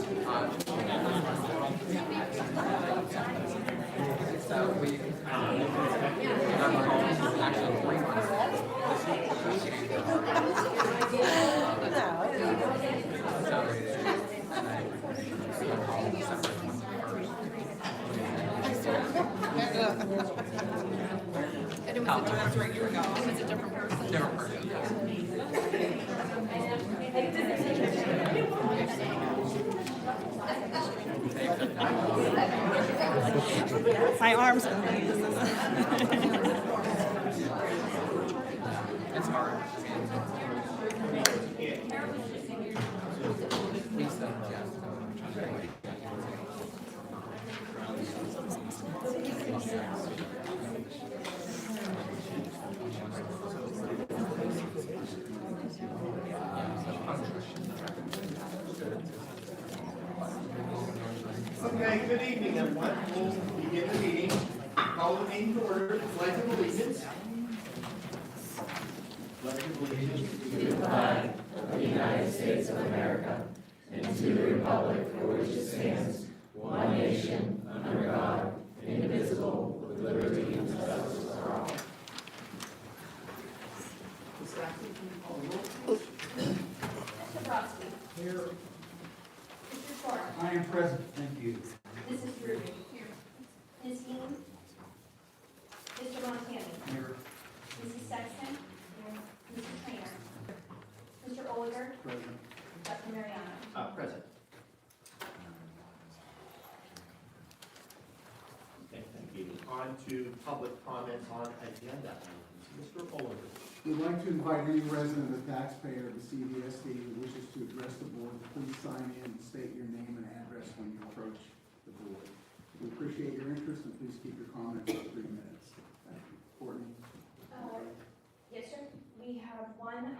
So we actually 3 And it was a different year ago. It was a different person. different person, yes. My arms are It's hard. Lisa, yes. Okay, good evening, everyone. We'll begin the meeting. Call the meeting to order. Pledge of allegiance. Pledge of allegiance to the flag of the United States of America and to the republic for which it stands, one nation, under God, indivisible, with liberty and justice for all. Mr. Brodsky. Here. Mr. Clark. I am present, thank you. Mrs. Ruby. Here. Ms. Healy. Mr. Montani. Here. Mrs. Sexton. Here. Mrs. Trainer. Mr. Oliver. Present. Dr. Mariano. Present. Okay, thank you. On to public comments on agenda items. Mr. Oliver. We'd like to invite any resident or taxpayer of the CVSD who wishes to address the board, please sign in and state your name and address when you approach the board. We appreciate your interest and please keep your comments to 3 minutes. Thank you. Courtney? Yes, sir. We have one,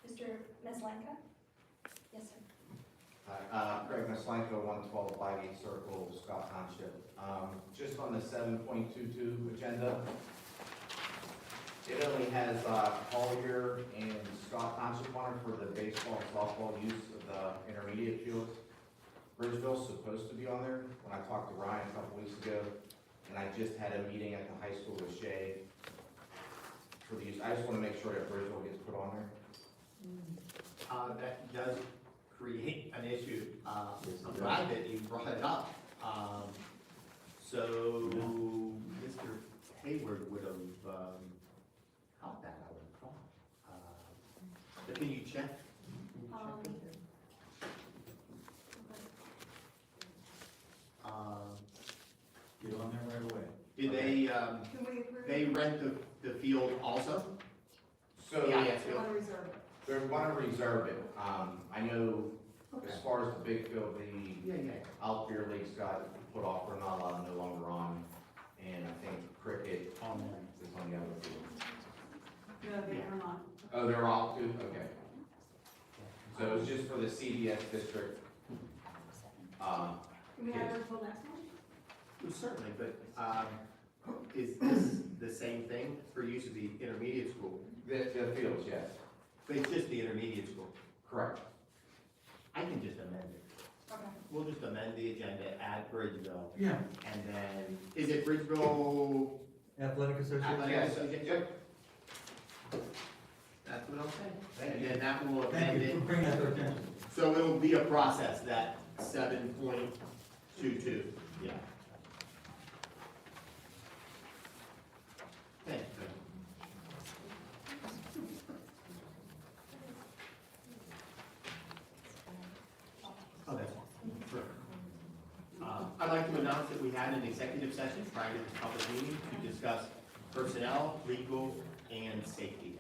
Mr. Meslenka. Yes, sir. Craig Maslenko, 112 Bygate Circle, Scott Township. Just on the 7.22 agenda, it only has Collier and Scott Township on it for the baseball and softball use of the intermediate fields. Bridgeville's supposed to be on there. When I talked to Ryan a couple weeks ago, and I just had a meeting at the high school with Shay for the use. I just want to make sure that Bridgeville gets put on there. That does create an issue. I'm glad that you brought it up. So Mr. Hayward would have caught that, I would have thought. But can you check? Get on there right away. Did they rent the field also? So Yeah, they field. want to reserve it. I know as far as the big field, the Yeah. Outfield League's got put off, we're not allowed, no longer on. And I think cricket is on the other field. No, they are not. Oh, they're off too? Okay. So it's just for the CDS district. Can we have her till next one? Well, certainly, but is this the same thing for use of the intermediate school? The fields, yes. But it's just the intermediate school. Correct. I can just amend it. Okay. We'll just amend the agenda, add Bridgeville, Yeah. and then, is it Bridgeville? Athletic Association? Athletic Yes, Association? yep. That's what I'm saying. And then that will Thank amend you it. for bringing that to our attention. So it'll be a process, that 7.22, yeah. Thank you. Oh, that's all. Sure. I'd like to announce that we had an executive session prior to this public meeting to discuss personnel, legal, and safety.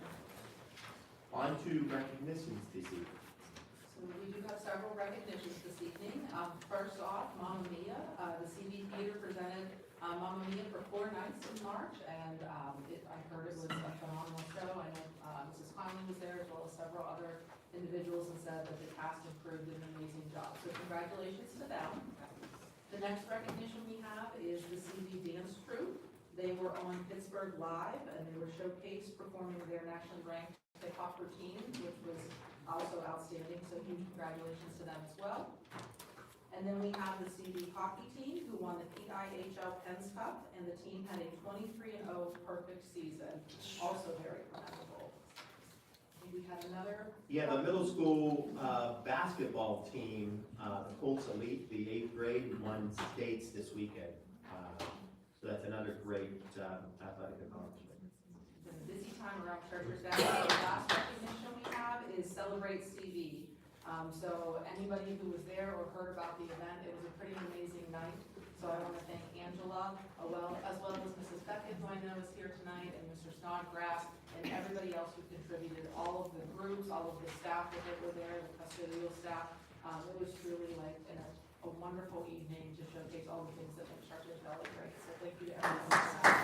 On to recognitions this evening. So we do have several recognitions this evening. First off, Mamma Mia. The CV Theater presented Mamma Mia for 4 nights in March, and I heard it was a phenomenal show. I know Mrs. Conley was there as well as several other individuals and said that the cast and crew did an amazing job. So congratulations to them. The next recognition we have is the CV Dance Troupe. They were on Pittsburgh Live, and they were showcased performing their nationally ranked hip-hop routine, which was also outstanding, so huge congratulations to them as well. And then we have the CV hockey team who won the PIHL Pens Cup, and the team had a 23-0 perfect season, also very commendable. We had another. Yeah, the middle school basketball team, the Colts Elite, the 8th grade, won states this weekend. So that's another great athletic accomplishment. It's been a busy time around Chartiers Day. The last recognition we have is Celebrate CV. So anybody who was there or heard about the event, it was a pretty amazing night. So I want to thank Angela, as well as Mrs. Beckett, who I know is here tonight, and Mr. Snodgrass, and everybody else who contributed, all of the groups, all of the staff that were there, the custodial staff. It was truly like a wonderful evening to showcase all the things that make Chartiers Valley great. So thank you to everyone.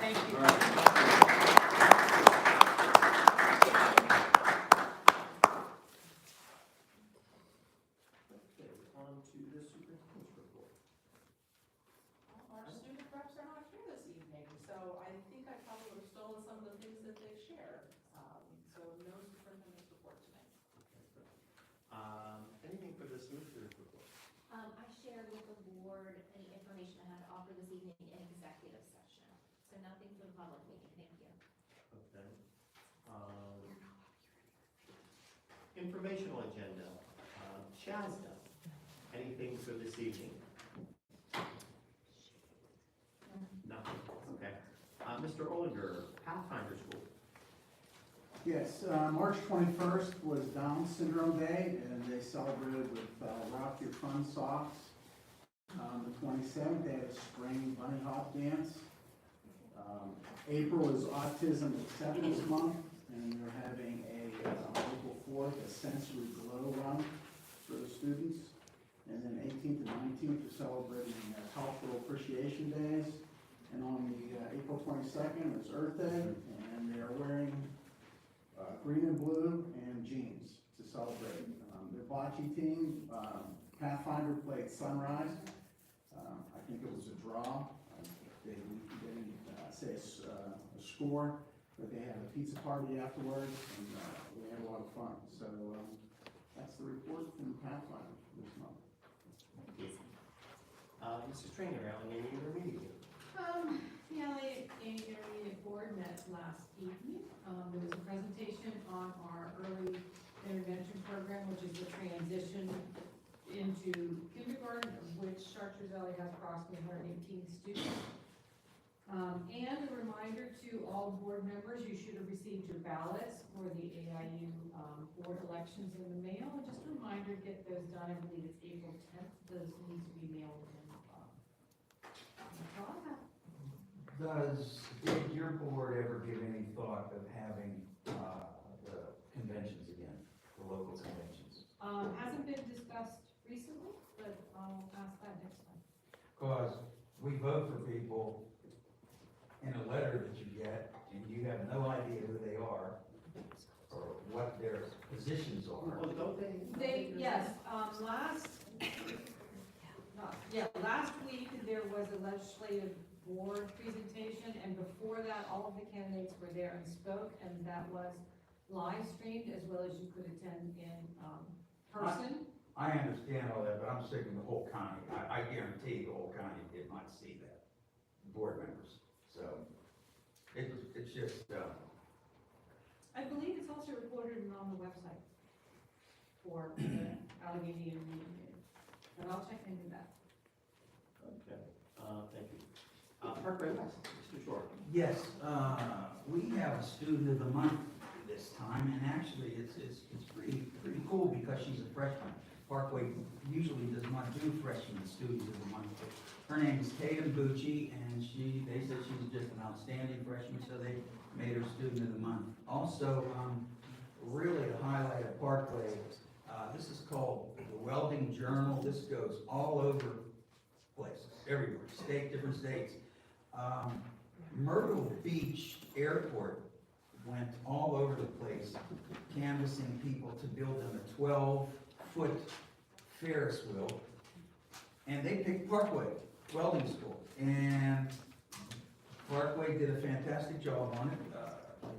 Thank you. Okay, on to the superintendent's report. Our student reps are not here this evening, so I think I probably would have stolen some of the things that they shared. So no superintendent's report tonight. Anything for the superintendent's report? I shared with the board any information I had to offer this evening in executive session. So nothing for the public meeting, thank you. Okay. Informational agenda, Shasta, anything for this evening? Nothing, okay. Mr. Olinger, Pathfinder School. Yes, March 21st was Down Syndrome Day, and they celebrated with Rock Your Fun Socks. The 27th, they had a spring bunny hop dance. April is Autism Acceptance Month, and they're having on April 4th, a sensory glow run for the students. And then 18th and 19th are celebrating Cultural Appreciation Days. And on the April 22nd is Earth Day, and they're wearing green and blue and jeans to celebrate. Their bocce team, Pathfinder played Sunrise. I think it was a draw. They didn't say a score, but they had a pizza party afterwards, and we had a lot of fun. So that's the report from Pathfinder this month. Mrs. Trainer, Allegheny Intermediate. The LA Intermediate Board met last evening. There was a presentation on our early intervention program, which is the transition into kindergarten, of which Chartiers Valley has approximately 118 students. And a reminder to all board members, you should have received your ballots for the AIU board elections in the mail. And just a reminder, get those done. I believe it's April 10th. Those need to be mailed in. That's all I have. Did your board ever give any thought of having the conventions again, the local conventions? Hasn't been discussed recently, but I'll ask that next time. Because we vote for people in a letter that you get, and you have no idea who they are or what their positions are. Well, don't they? Yes, last week there was a legislative board presentation, and before that, all of the candidates were there and spoke, and that was live streamed as well as you could attend in person. I understand all that, but I'm sick of the whole county. I guarantee the whole county did not see that, board members. So it's just, I believe it's also recorded and on the website for the Allegheny Intermediate, but I'll check into that. Okay, thank you. Parkway West, Mr. Short. Yes, we have a student of the month this time, and actually it's pretty cool because she's a freshman. Parkway usually does not do freshman students of the month, but her name is Tatum Bucci, and they said she's just an outstanding freshman, so they made her student of the month. Also, really a highlight of Parkway, this is called the Welding Journal. This goes all over places, everywhere, different states. Myrtle Beach Airport went all over the place, canvassing people to build them a 12-foot Ferris wheel, and they picked Parkway Welding School, and Parkway did a fantastic job on it.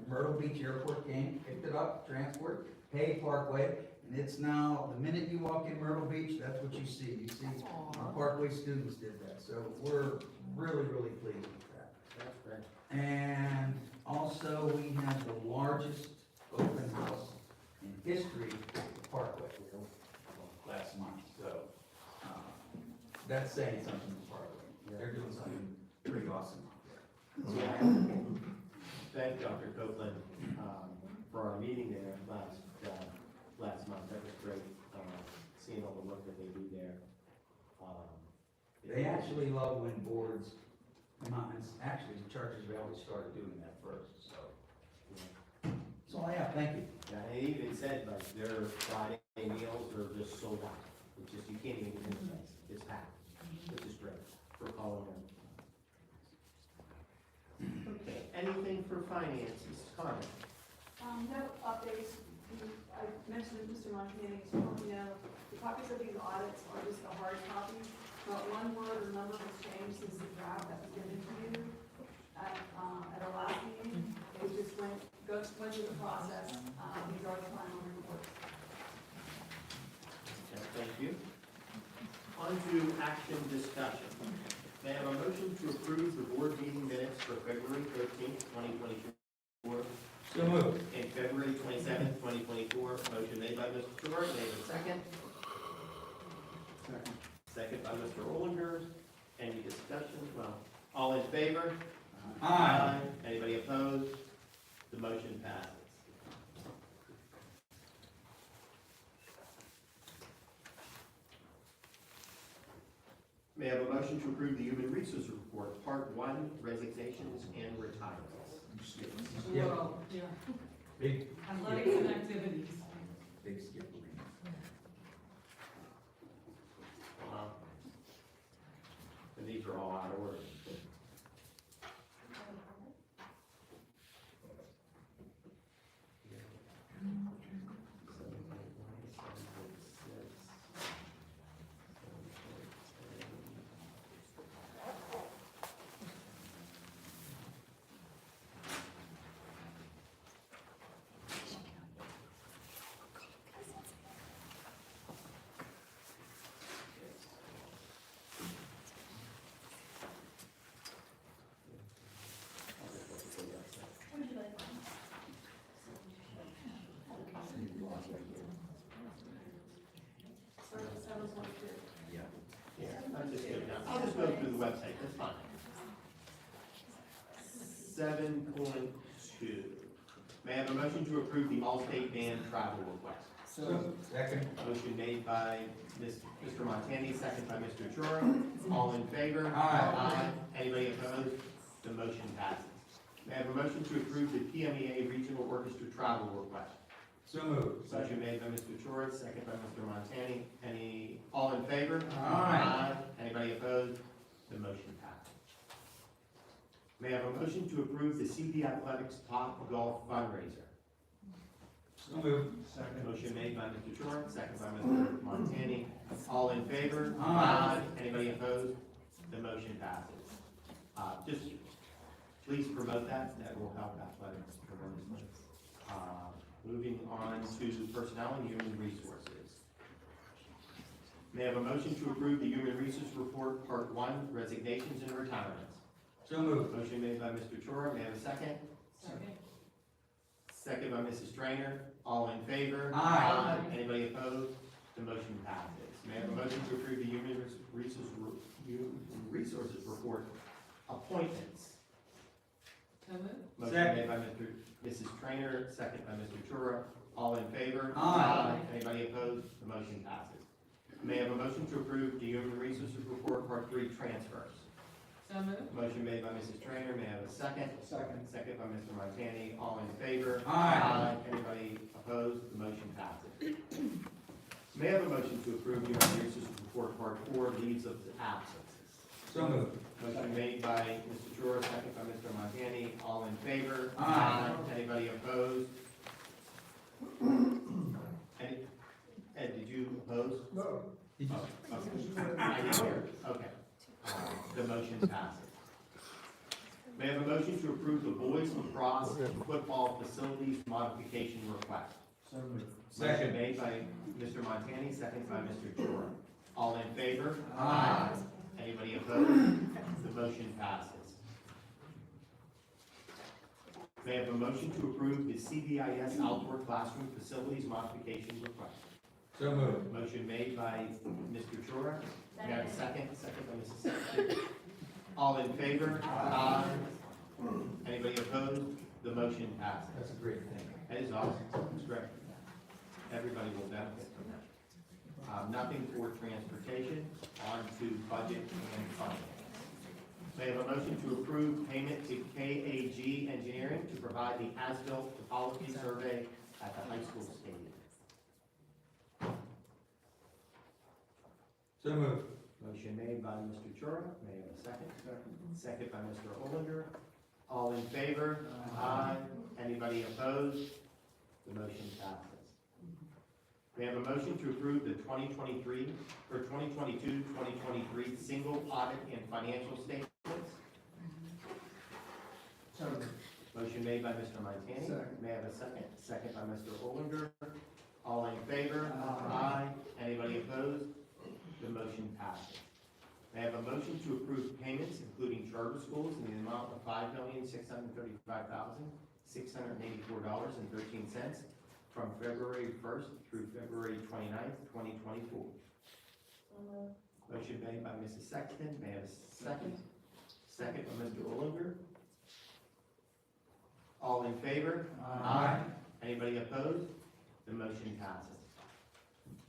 Myrtle Beach Airport came, picked it up, transport, paid Parkway, and it's now, the minute you walk in Myrtle Beach, that's what you see. You see Parkway students did that, so we're really, really pleased with that. That's great. And also, we had the largest open house in history at the Parkway last month, so, that's saying something to Parkway. They're doing something pretty awesome out there. Yeah. Thank Dr. Copeland, for our meeting there last month. That was great, seeing all the work that they do there. They actually love when boards come out, and actually, the Chartiers Valley started doing that first, so. That's all I have, thank you. Yeah, and they even said, like, their Friday meals are just sold out. It's just, you can't even get in the place. It's packed, which is great for calling them. Okay, anything for finances, Carmen? No updates. I mentioned that Mr. Montani is telling you, the copies of these audits are just the hard copies. Not one word or number has changed since the draft that was given to you at our last meeting. It just went through the process. These are the final reports. Okay, thank you. On to action discussion. May I have a motion to approve the board meeting minutes for February 13th, 2024, So moved. and February 27th, 2024? Motion made by Mr. Short, may I have a second? Second. Second by Mr. Ollinger. Any discussion? Well, all in favor? Aye. Anybody opposed? The motion passes. May I have a motion to approve the Human Resources Report, Part 1, Resignations and Retirements? Yeah. Well, yeah, Big, athletics and activities. big skip. And these are all out of order. I'll just go through the website, that's fine. 7.2. May I have a motion to approve the All-State Band travel request? So, second. Motion made by Mr. Montani, second by Mr. Chura. All in favor? Aye. Anybody opposed? The motion passes. May I have a motion to approve the PMEA Regional Orchestra travel request? So moved. Motion made by Mr. Chura, second by Mr. Montani. All in favor? Aye. Anybody opposed? The motion passes. May I have a motion to approve the CP Athletics Top Golf fundraiser? So moved. Motion made by Mr. Chura, second by Mr. Montani. All in favor? Aye. Anybody opposed? The motion passes. Just please promote that, that will help athletics tremendously. Moving on to personnel and human resources. May I have a motion to approve the human resource report, part 1, resignations and retirements? So moved. Motion made by Mr. Chura, may I have a second? Second. Second by Mrs. Strainer, all in favor? Aye. Anybody opposed? The motion passes. May I have a motion to approve the human resources report, appointments? So moved. Motion Second. made by Mrs. Trainer, second by Mr. Chura. All in favor? Aye. Anybody opposed? The motion passes. May I have a motion to approve the Human Resources Report, Part 3, transfers? So moved. Motion made by Mrs. Trainer. May I have a second? Second. Second by Mr. Montani. All in favor? Aye. Anybody opposed? The motion passes. May I have a motion to approve Human Resources Report, Part 4, leaves of absences? So moved. Motion made by Mr. Chura, second by Mr. Montani. All in favor? Aye. Anybody opposed? Ed, did you oppose? No. Did you- Oh, okay. I didn't hear. Okay. The motion passes. May I have a motion to approve the boys lacrosse and football facilities modification request? So moved. Motion made by Mr. Montani, second by Mr. Chura. All in favor? Aye. Anybody opposed? The motion passes. May I have a motion to approve the CVIS outdoor classroom facilities modification request? So moved. Motion made by Mr. Chora. May I have a second? Second by Mrs. Sexton. All in favor? Aye. Anybody opposed? The motion passes. That's a great thing. That is awesome. It's great. Everybody will benefit from that. Nothing for transportation, on to budget and finance. May I have a motion to approve payment to KAG Engineering to provide the as-built topology survey at the high school stadium? So moved. Motion made by Mr. Chura. May I have a second? Second by Mr. Olinger. All in favor? Aye. Anybody opposed? The motion passes. May I have a motion to approve the 2023, or 2022-2023 single audit and financial statements? So moved. Motion made by Mr. Montani. Second. May I have a second? Second by Mr. Olinger. All in favor? Aye. Anybody opposed? The motion passes. May I have a motion to approve payments, including charter schools, in the amount of $5,635,684.13 from February 1st through February 29th, 2024. Motion made by Mrs. Sexton. May I have a second? Second by Mr. Olinger. All in favor? Aye. Anybody opposed? The motion passes.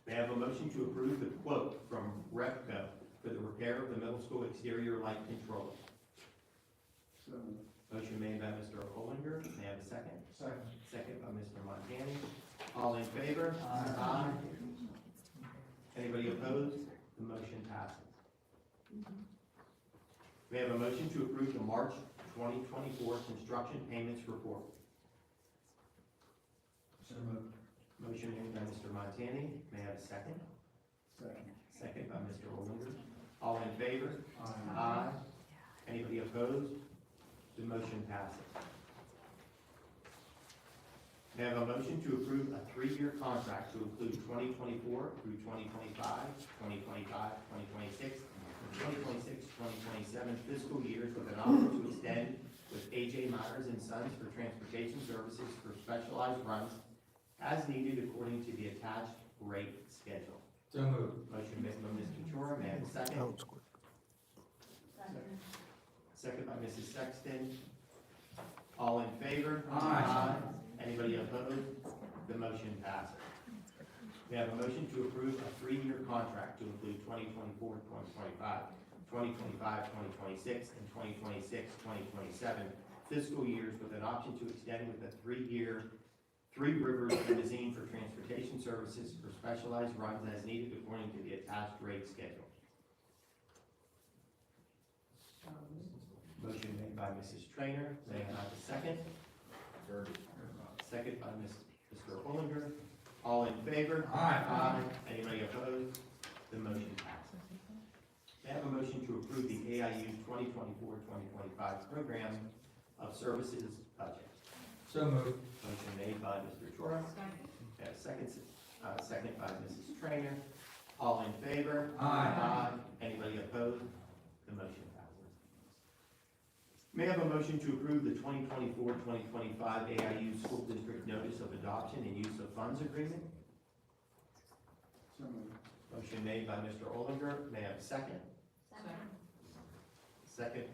May I have a motion to approve the quote from Repco for the repair of the middle school exterior light controller? So moved. Motion made by Mr. Olinger. May I have a second? Second. Second by Mr. Montani. All in favor? Aye. Anybody opposed? The motion passes. May I have a motion to approve the March 2024 construction payments report? So moved. Motion made by Mr. Montani. May I have a second? Second. Second by Mr. Olinger. All in favor? Aye. Aye. Anybody opposed? The motion passes. May I have a motion to approve a 3-year contract to include 2024 through 2025, 2025, 2026, and 2026-2027 fiscal years with an option to extend with A.J. Myers and Sons for transportation services for specialized runs as needed according to the attached rate schedule? So moved. Motion made by Mr. Chora. May I have a second? Second by Mrs. Sexton. All in favor? Aye. Anybody opposed? The motion passes. We have a motion to approve a 3-year contract to include 2024, 2025, 2025, 2026, and 2026, 2027 fiscal years with an option to extend with a 3-year, Three Rivers Limousine for transportation services for specialized runs as needed according to the attached rate schedule. Motion made by Mrs. Trainer. May I have a second? Second by Mr. Olinger. All in favor? Aye. Anybody opposed? The motion passes. May I have a motion to approve the AIU's 2024-2025 program of services budget? So moved. Motion made by Mr. Chora. May I have a second? Second by Mrs. Trainer. All in favor? Aye. Anybody opposed? The motion passes. May I have a motion to approve the 2024-2025 AIU School District Notice of Adoption and Use of Funds Agreement? So moved. Motion made by Mr. Olinger. May I have a second? Second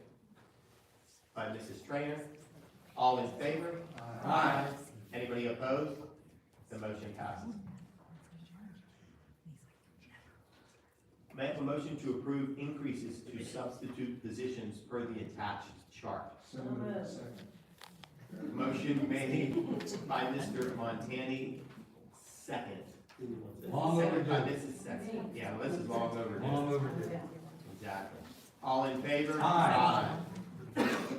by Mrs. Trainer. All in favor? Aye. Anybody opposed? The motion passes. May I have a motion to approve increases to substitute positions per the attached chart? So moved. Second. Motion made by Mr. Montani, second. Long Second by overdue. Mrs. Sexton. Yeah, this is long overdue. Long overdue. Exactly. All in favor? Aye.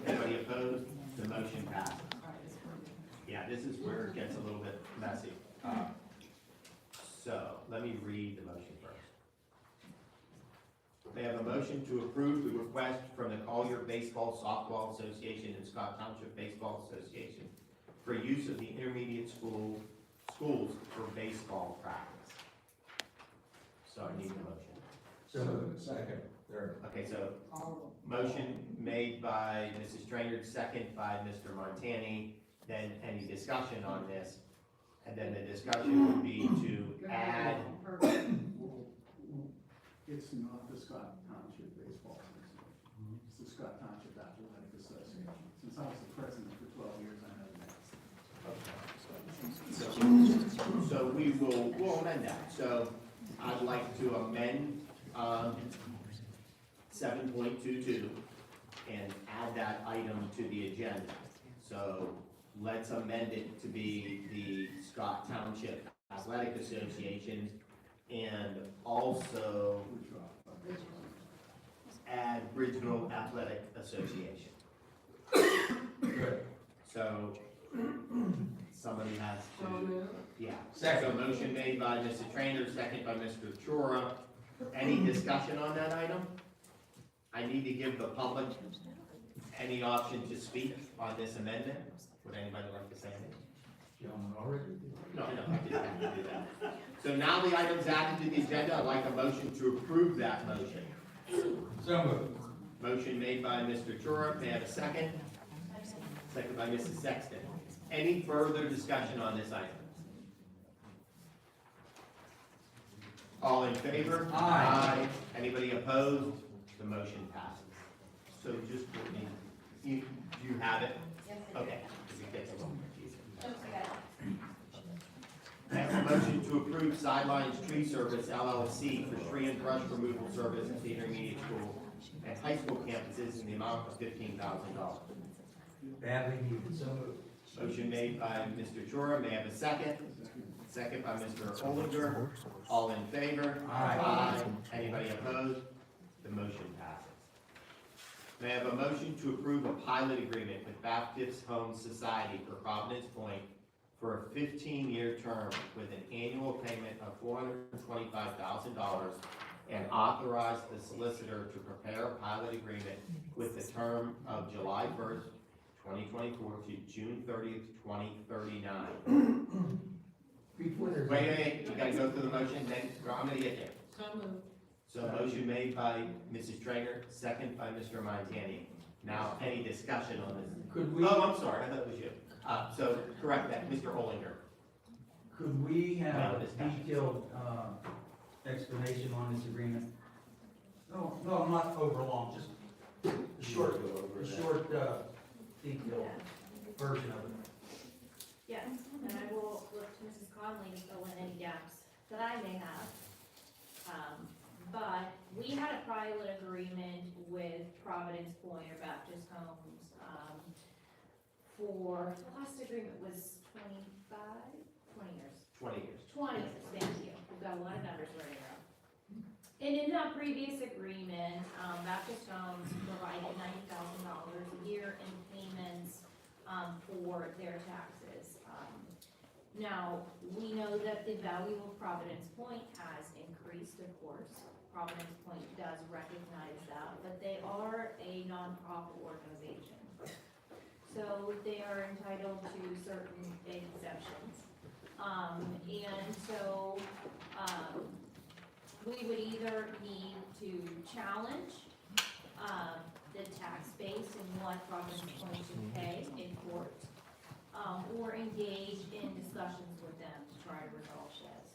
Anybody opposed? The motion passes. Yeah, this is where it gets a little bit messy. So, let me read the motion first. May I have a motion to approve the request from the Collier Baseball Softball Association and Scott Township Baseball Association for use of the intermediate schools for baseball practice. So I need a motion. So, second, third. Okay, so motion made by Mrs. Trainer, second by Mr. Montani, then any discussion on this? And then the discussion would be to add, It's not the Scott Township Baseball Association. It's the Scott Township Athletic Association. Since I was the president for 12 years, I know that. so we'll amend that. So I'd like to amend, 7.22 and add that item to the agenda. So let's amend it to be the Scott Township Athletic Association and also add Bridgeville Athletic Association. Good. So somebody has So to, moved. yeah. Second. So motion made by Mr. Trainer, second by Mr. Chora. Any discussion on that item? I need to give the public any option to speak on this amendment. Would anybody like to say anything? Gentlemen already? No, I didn't have to do that. So now the item's added to the agenda. I'd like a motion to approve that motion. So moved. Motion made by Mr. Chora. May I have a second? Second by Mrs. Sexton. Any further discussion on this item? All in favor? Aye. Anybody opposed? The motion passes. So just, Courtney, you have it? Okay. If it takes a moment. Next, a motion to approve Sidelines Tree Service LLC for tree and brush removal service at the intermediate school and high school campuses in the amount of $15,000. Badly needed, so moved. Motion made by Mr. Chora. May I have a second? Second by Mr. Olinger. All in favor? Aye. Anybody opposed? The motion passes. May I have a motion to approve a pilot agreement with Baptist Home Society for Providence Point for a 15-year term with an annual payment of $425,000 and authorize the solicitor to prepare a pilot agreement with the term of July 1st, 2024 to June 30th, 2039. Before there's. Wait, you gotta go through the motion, then I'm gonna get there. So moved. So motion made by Mrs. Trainer, second by Mr. Montani. Now, any discussion on this? Could we, Oh, I'm sorry, I thought it was you. So correct that, Mr. Olinger. Could we have No a discussion. detailed, explanation on this agreement? No, not overlong, just a short, detailed version of it. Yes, and I will look to Mrs. Conley to fill in any gaps that I may have. But we had a pilot agreement with Providence Point or Baptist Homes, for, the last agreement was 20 years. 20 years. 20 years, thank you. We've got a lot of numbers running around. And in that previous agreement, Baptist Homes provided $90,000 a year in payments, for their taxes. Now, we know that the value of Providence Point has increased, of course. Providence Point does recognize that, but they are a nonprofit organization. So they are entitled to certain exemptions. And so, we would either need to challenge, the tax base and what Providence Point should pay in court, or engage in discussions with them to try to resolve this.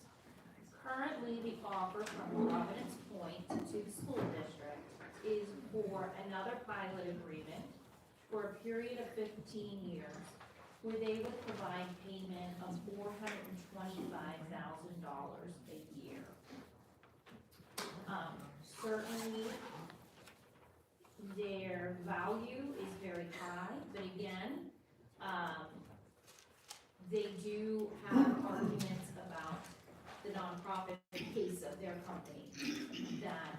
Currently, the offer from Providence Point to the school district is for another pilot agreement for a period of 15 years, where they would provide payment of $425,000 a year. Certainly, their value is very high, but again, they do have arguments about the nonprofit piece of their company that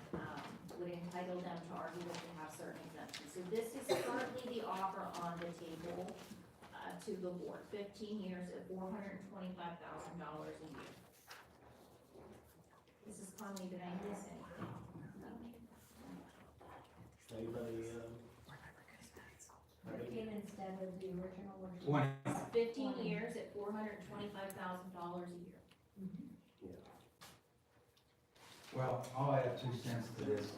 would entitle them to argue that they have certain exemptions. So this is currently the offer on the table to the board, 15 years at $425,000 a year. Mrs. Conley, did I miss anything? Anybody, What came instead of the original version? 20. 15 years at $425,000 a year. Well, I'll add 2 cents to this.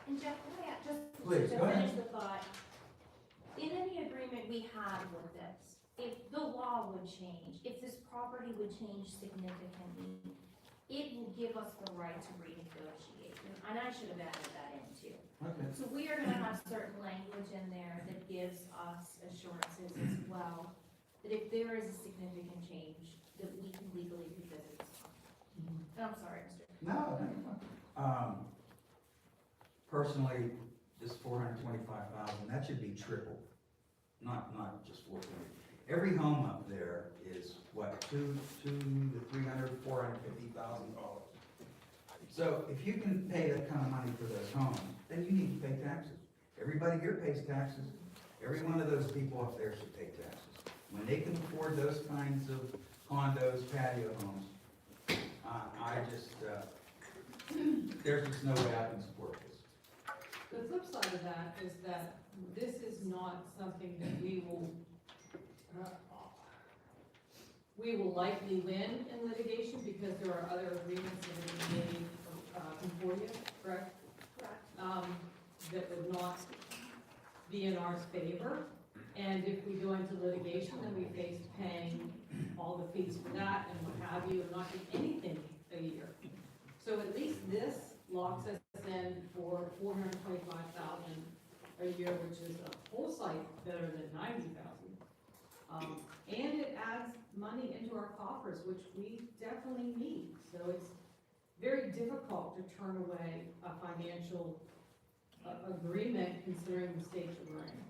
And Jeff, can I add, just Please, to go ahead. finish the thought, in any agreement we had with this, if the law would change, if this property would change significantly, it will give us the right to renegotiate, and I should have added that in too. Okay. So we are gonna have certain language in there that gives us assurances as well, that if there is a significant change, that we can legally revisit this. And I'm sorry, Mr. No, personally, this 425,000, that should be triple, not just 420. Every home up there is what, $200,000 to $300,000, $450,000. So if you can pay that kind of money for those homes, then you need to pay taxes. Everybody here pays taxes. Every one of those people up there should pay taxes. When they can afford those kinds of condos, patio homes, there's just no way I can support this. The flip side of that is that this is not something that we will likely win in litigation because there are other agreements that have been made before you, correct? Correct. That would not be in our favor. And if we go into litigation, then we face paying all the fees for that and what have you, and not get anything a year. So at least this locks us in for $425,000 a year, which is a whole site better than $90,000. And it adds money into our coffers, which we definitely need. So it's very difficult to turn away a financial agreement considering the state that we're in.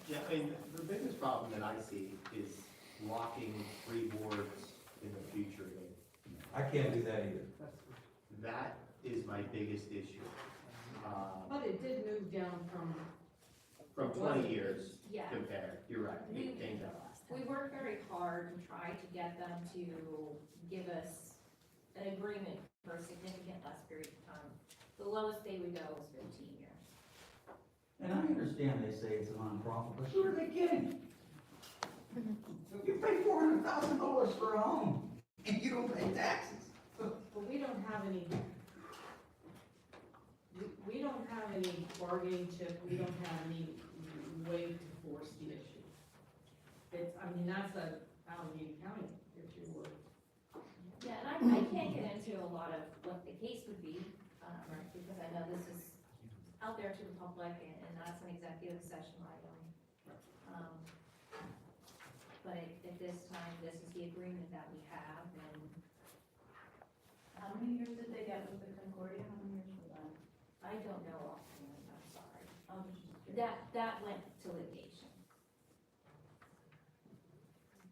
Yeah, I mean, the biggest problem that I see is locking 3 boards in the future. I can't do that either. That is my biggest issue. But it did move down from 20 years Yeah. compared, you're right, it came down. We worked very hard and tried to get them to give us an agreement for a significant less period of time. The lowest they would go was 15 years. And I understand they say it's a nonprofit, but who are they kidding? You pay $400,000 for a home, and you don't pay taxes. But we don't have any, we don't have any bargaining chip, we don't have any way to force the issue. It's, I mean, that's a Alameda County issue. Yeah, and I can't get into a lot of what the case would be, because I know this is out there to the public, and that's an executive session item. But at this time, this is the agreement that we have, and How many years did they get with the Concordia? How many years was that? I don't know offhand, I'm sorry. Oh, just curious. That went to litigation.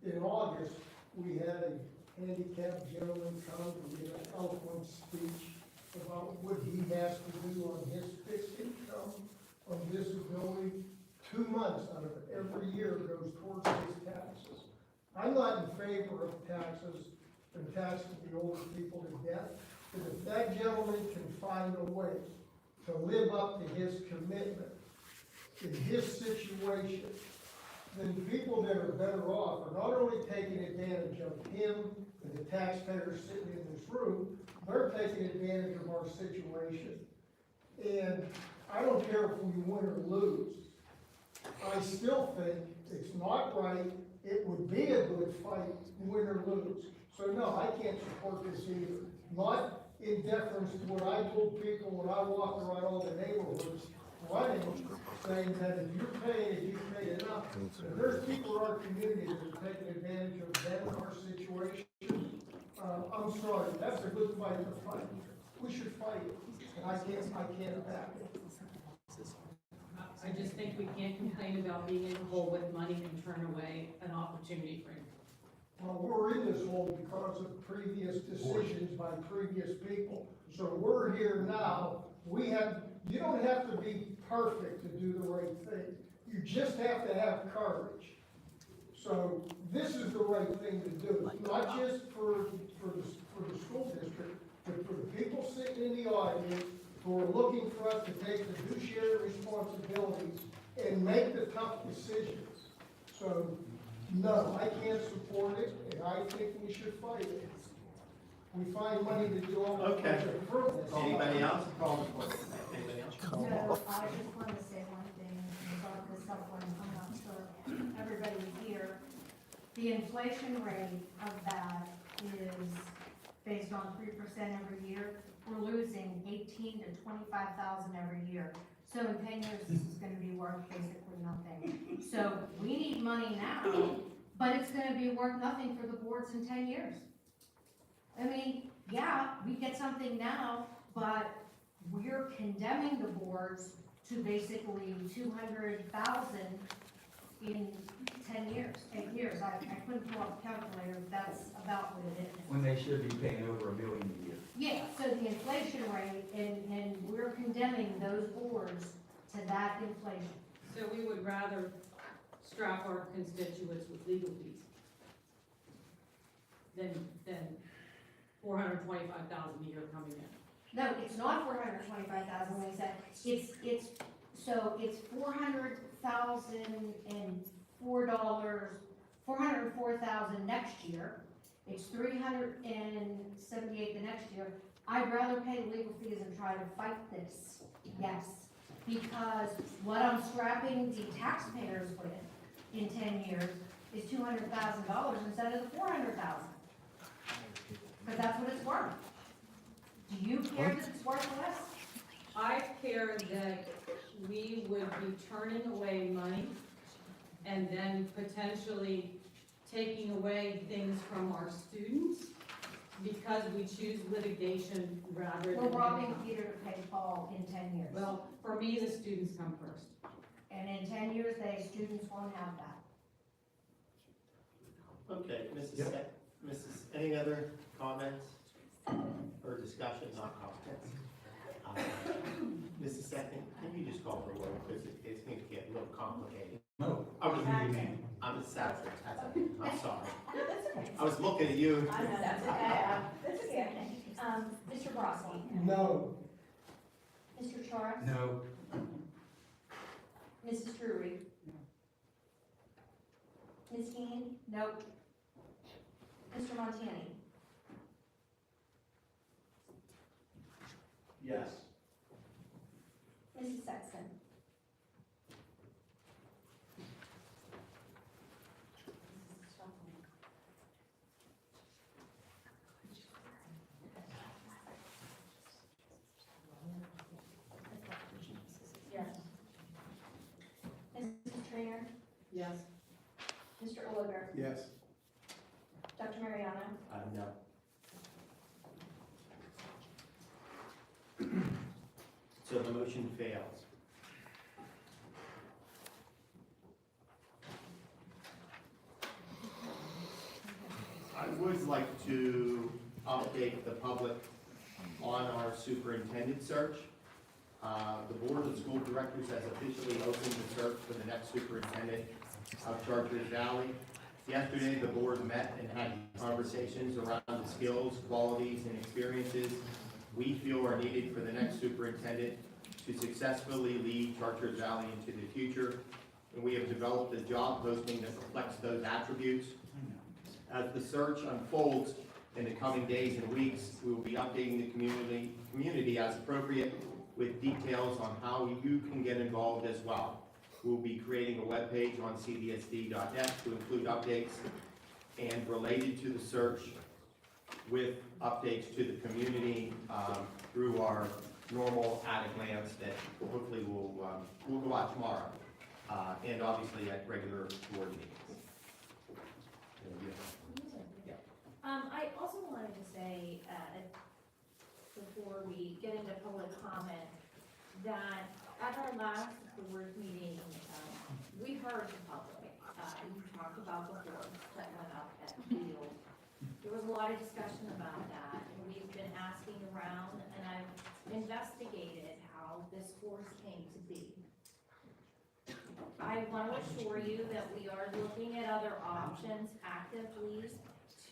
In August, we had a handicapped gentleman come to give an eloquent speech about what he has to do on his fixed income, on disability. 2 months out of it every year goes towards his taxes. I'm not in favor of taxes and taxing the older people to death, but if that gentleman can find a way to live up to his commitment in his situation, then people that are better off are not only taking advantage of him and the taxpayers sitting in this room, they're taking advantage of our situation. And I don't care if we win or lose. I still think it's not right. It would be a good fight, win or lose. So no, I can't support this either. Not in deference to what I told people when I walked around all the neighborhoods running, saying that if you're paying, you pay enough. If there's people in our community that are taking advantage of them in our situation, I'm sorry, that's a good fight to fight. We should fight it. And I can't back it. I just think we can't complain about being in the hole with money and turn away an opportunity for him. Well, we're in this hole because of previous decisions by previous people. So we're here now. You don't have to be perfect to do the right thing. You just have to have courage. So this is the right thing to do, not just for the school district, but for the people sitting in the audience who are looking for us to take fiduciary responsibilities and make the tough decisions. So, no, I can't support it, and I think we should fight it. we find money to do all the Okay. improvements. Anybody else? Call the question. Anybody else? So I just want to say one thing, and brought this up when I'm not sure everybody was here. The inflation rate of that is based on 3% every year. We're losing 18 to 25,000 every year. So in 10 years, this is gonna be worth basically nothing. So we need money now, but it's gonna be worth nothing for the boards in 10 years. I mean, yeah, we get something now, but we're condemning the boards to basically 200,000 in 10 years, 8 years. I couldn't pull up a calculator, but that's about what it is. When they should be paying over $1 million a year. Yeah, so the inflation rate, and we're condemning those boards to that inflation. So we would rather strap our constituents with legal fees than 425,000 a year coming in. No, it's not 425,000, like I said, it's $404,000 next year. It's $378 the next year. I'd rather pay legal fees and try to fight this, yes. Because what I'm strapping the taxpayers with in 10 years is $200,000 instead of the $400,000. Because that's what it's worth. Do you care that it's worth less? I care that we would be turning away money and then potentially taking away things from our students because we choose litigation rather than. We're robbing Peter to pay Paul in 10 years. Well, for me, the students come first. And in 10 years, students won't have that. Okay, Mrs., any other comments or discussion, not comments? Mrs. Second, can you just call for a roll, because it's going to get a little complicated. No. I'm a Saturday, I'm sorry. That's okay. I was looking at you. I know, that's okay. That's okay. Mr. Brodsky. No, Mr. Charles? No. Mrs. Drury? Ms. Keen? Nope. Mr. Montani? Yes. Mrs. Sexton? Yes. Mrs. Trainer? Yes. Mr. Oliver? Yes. Dr. Mariano? No. So the motion fails. I would like to update the public on our superintendent search. The Board of School Directors has officially opened the search for the next superintendent of Chartiers Valley. Yesterday, the board met and had conversations around the skills, qualities, and experiences we feel are needed for the next superintendent to successfully lead Chartiers Valley into the future. And we have developed a job posting that reflects those attributes. As the search unfolds in the coming days and weeks, we will be updating the community as appropriate with details on how you can get involved as well. We'll be creating a webpage on cdsd.net to include updates and related to the search with updates to the community through our normal at a glance that hopefully we'll go out tomorrow, and obviously at regular board meetings. I also wanted to say, before we get into public comment, that at our last board meeting, we heard the public. You talked about the horse that went up at field. There was a lot of discussion about that, and we've been asking around, and I've investigated how this horse came to be. I want to assure you that we are looking at other options actively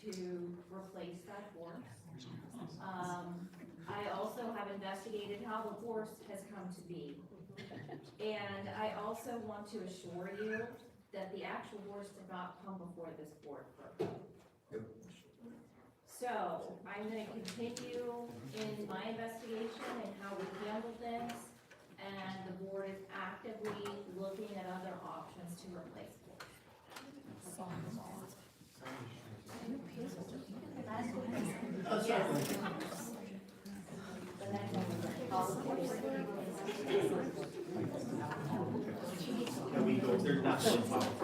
to replace that horse. I also have investigated how the horse has come to be. And I also want to assure you that the actual horse did not come before this board first. So, I'm gonna continue in my investigation and how we handle things, and the board is actively looking at other options to replace it. Can we go, there's nothing in policy.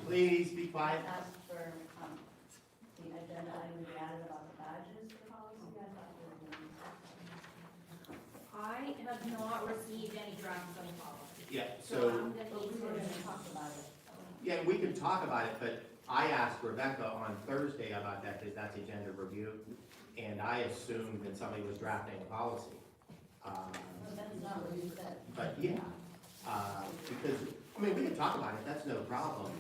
Please be quiet. Ask for, the agenda item we added about the badges for policy, I thought we were I have not received any drafts on the policy. Yeah, So so, I'm gonna need to talk about it. yeah, we can talk about it, but I asked Rebecca on Thursday about that, because that's agenda review, and I assumed that somebody was drafting a policy. That's not what you said. But yeah, because, I mean, we can talk about it, that's no problem.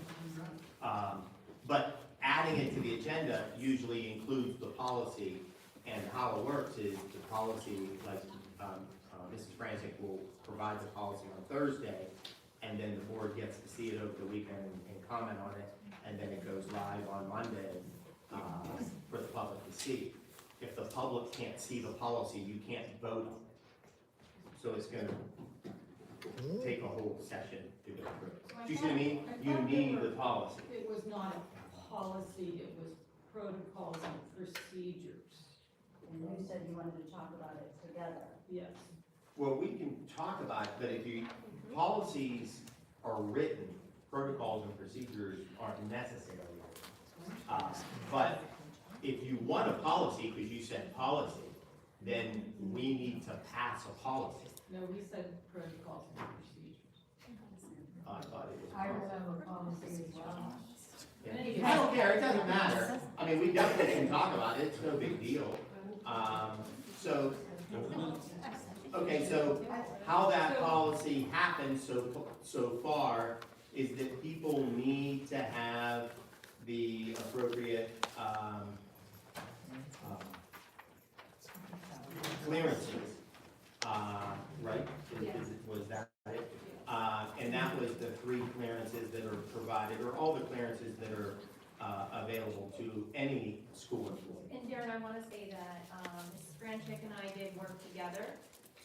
But adding it to the agenda usually includes the policy, and how it works is the policy, like, Mrs. Frantic will provide the policy on Thursday, and then the board gets to see it over the weekend and comment on it, and then it goes live on Monday, for the public to see. If the public can't see the policy, you can't vote on it. So it's gonna take a whole session to go through. Do you see what I mean? You need the policy. It was not a policy, it was protocols and procedures. And you said you wanted to talk about it together. Yes. Well, we can talk about it, but if you, policies are written, protocols and procedures aren't necessary. But if you want a policy, because you said policy, then we need to pass a policy. No, we said protocols and procedures. I thought it was I policy. remember policy as well. Yeah. I don't care, it doesn't matter. I mean, we definitely can talk about it, it's no big deal. So, okay, so how that policy happens so far is that people need to have the appropriate, clearances, right? Was that it? And that was the 3 clearances that are provided, or all the clearances that are, available to any school employee. And Darren, I wanna say that, Mrs. Franchek and I did work together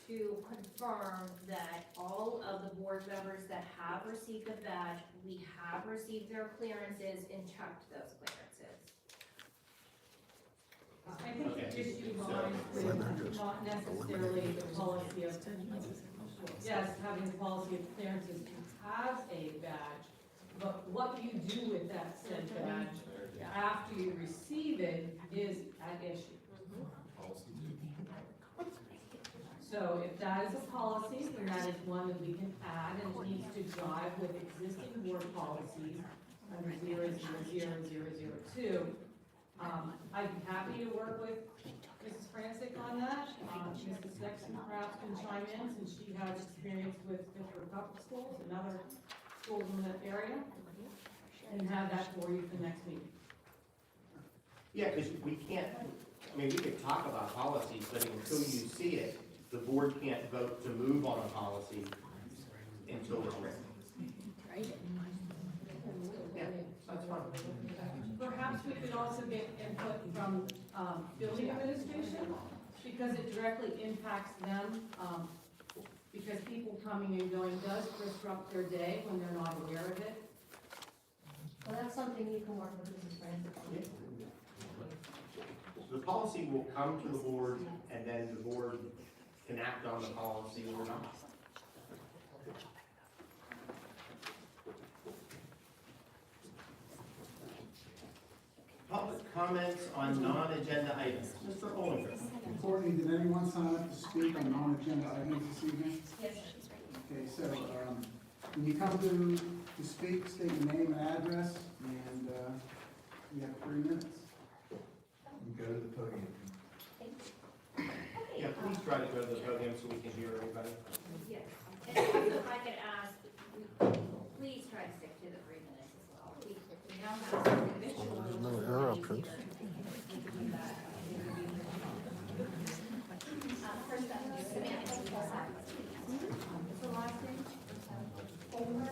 to confirm that all of the board members that have received a badge, we have received their clearances and checked those clearances. I think Okay, the issue so- lies with not necessarily the policy of, yes, having the policy of clearances to have a badge, but what you do with that said badge after you receive it is at issue. So if that is a policy, then that is one that we can add, and it needs to jive with existing board policies under 0000002. I'd be happy to work with Mrs. Francis on that. Mrs. Sexton perhaps can chime in, since she has experience with different public schools and other schools in that area, and have that for you for the next meeting. Yeah, because we can't, I mean, we could talk about policies, but until you see it, the board can't vote to move on a policy until it's written. Yeah, that's fine. Perhaps we could also get input from building administration, because it directly impacts them, because people coming and going does disrupt their day when they're not aware of it. Well, that's something you can work with Mrs. Francis. The policy will come to the board, and then the board can act on the policy or not. Public comments on non-agenda items. Mr. Olinger. Courtney, did anyone sign up to speak on non-agenda items this evening? Yes. Okay, so, when you come to speak, state your name and address, and, you have 3 minutes. You go to the podium. Yeah, please try to go to the podium so we can hear everybody. Yes, and also if I could ask, please try to stick to the 3 minutes as well. We now have some individuals. There's no interruptions. First up, Samantha. What's the last name? Folmer,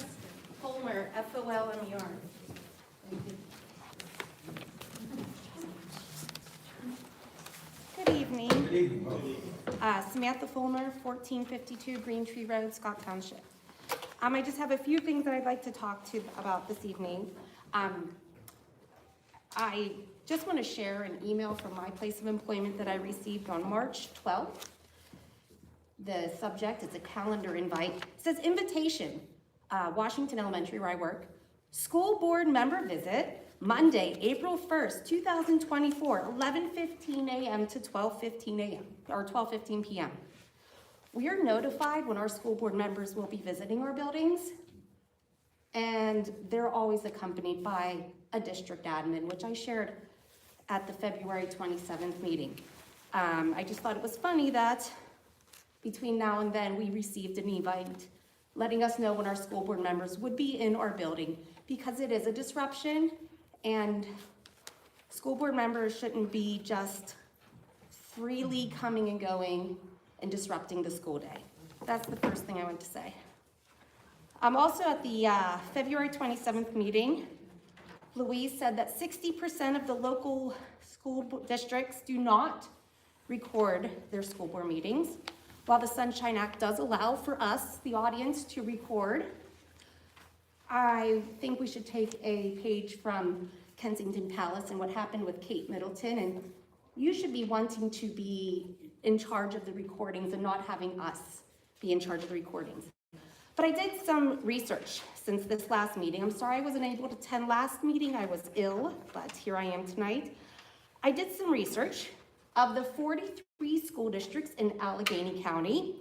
Folmer, F-O-L-M-E-R. evening. Samantha Fulmer, 1452 Green Tree Road, Scott Township. I just have a few things that I'd like to talk to about this evening. I just want to share an email from my place of employment that I received on March 12th. The subject is a calendar invite. It says invitation, Washington Elementary where I work. School board member visit, Monday, April 1st, 2024, 11:15 a.m. to 12:15 a.m. or 12:15 p.m. We are notified when our school board members will be visiting our buildings, and they're always accompanied by a district admin, which I shared at the February 27th meeting. I just thought it was funny that between now and then we received an invite letting us know when our school board members would be in our building, because it is a disruption, and school board members shouldn't be just freely coming and going and disrupting the school day. That's the first thing I want to say. Also at the February 27th meeting, Louise said that 60% of the local school districts do not record their school board meetings, while the Sunshine Act does allow for us, the audience, to record. I think we should take a page from Kensington Palace and what happened with Kate Middleton, and you should be wanting to be in charge of the recordings and not having us be in charge of the recordings. But I did some research since this last meeting. I'm sorry I wasn't able to attend last meeting. I was ill, but here I am tonight. I did some research. Of the 43 school districts in Allegheny County,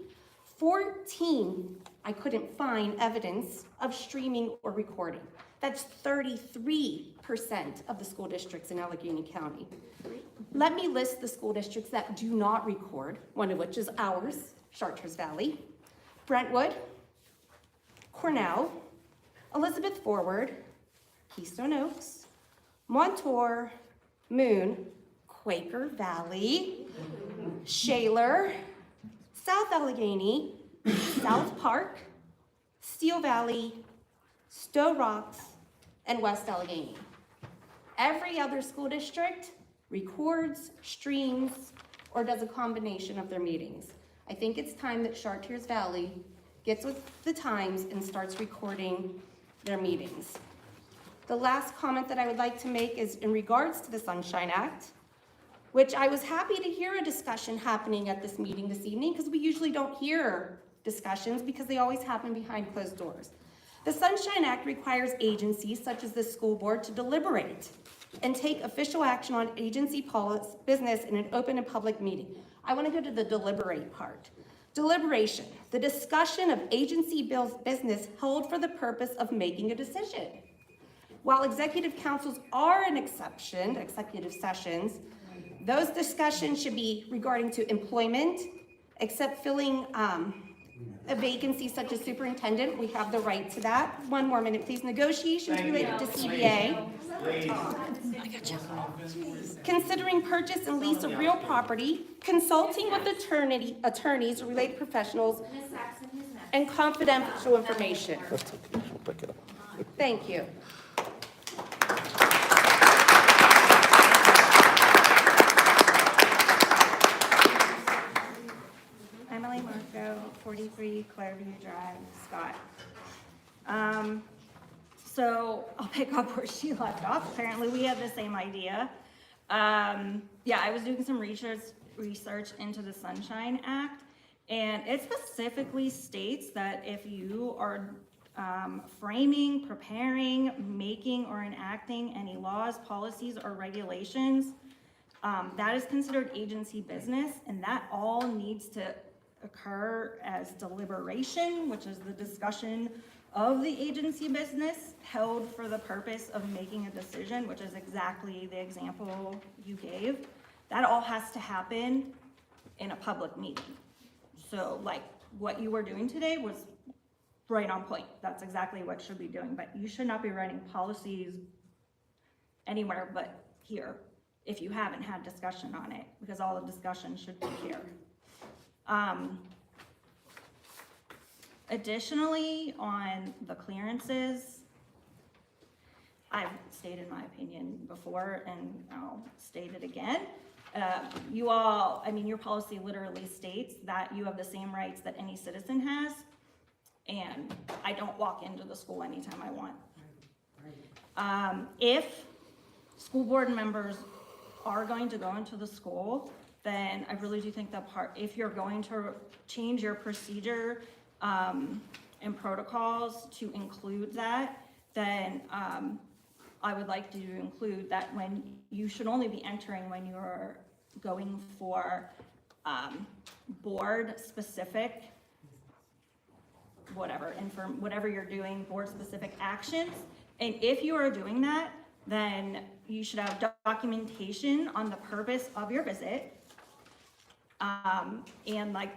14, I couldn't find evidence of streaming or recording. That's 33% of the school districts in Allegheny County. Let me list the school districts that do not record, one of which is ours, Chartiers Valley, Brentwood, Cornell, Elizabeth Forward, Keystone Oaks, Montour, Moon, Quaker Valley, Shaler, South Allegheny, South Park, Steel Valley, Stowe Rocks, and West Allegheny. Every other school district records, streams, or does a combination of their meetings. I think it's time that Chartiers Valley gets with the times and starts recording their meetings. The last comment that I would like to make is in regards to the Sunshine Act, which I was happy to hear a discussion happening at this meeting this evening, because we usually don't hear discussions because they always happen behind closed doors. The Sunshine Act requires agencies such as the school board to deliberate and take official action on agency policy business in an open and public meeting. I want to go to the deliberate part. Deliberation, the discussion of agency business held for the purpose of making a decision. While executive councils are an exception, executive sessions, those discussions should be regarding to employment, except filling a vacancy such as superintendent. We have the right to that. One more minute, please. Negotiations related to CBA. Considering purchase and lease of real property, consulting with attorneys or related professionals, and confidential information. Thank you. Emily Marco, 43 Clareview Drive, Scott. So I'll pick up where she left off. Apparently we have the same idea. Yeah, I was doing some research into the Sunshine Act, and it specifically states that if you are framing, preparing, making, or enacting any laws, policies, or regulations, that is considered agency business, and that all needs to occur as deliberation, which is the discussion of the agency business held for the purpose of making a decision, which is exactly the example you gave. That all has to happen in a public meeting. So like what you were doing today was right on point. That's exactly what should be doing, but you should not be writing policies anywhere but here if you haven't had discussion on it, because all the discussion should be here. Additionally, on the clearances, I've stated my opinion before and I'll state it again. You all, I mean, your policy literally states that you have the same rights that any citizen has, and I don't walk into the school anytime I want. If school board members are going to go into the school, then I really do think that if you're going to change your procedure and protocols to include that, then I would like to include that when you should only be entering when you're going for board-specific, whatever you're doing, board-specific actions. And if you are doing that, then you should have documentation on the purpose of your visit, and like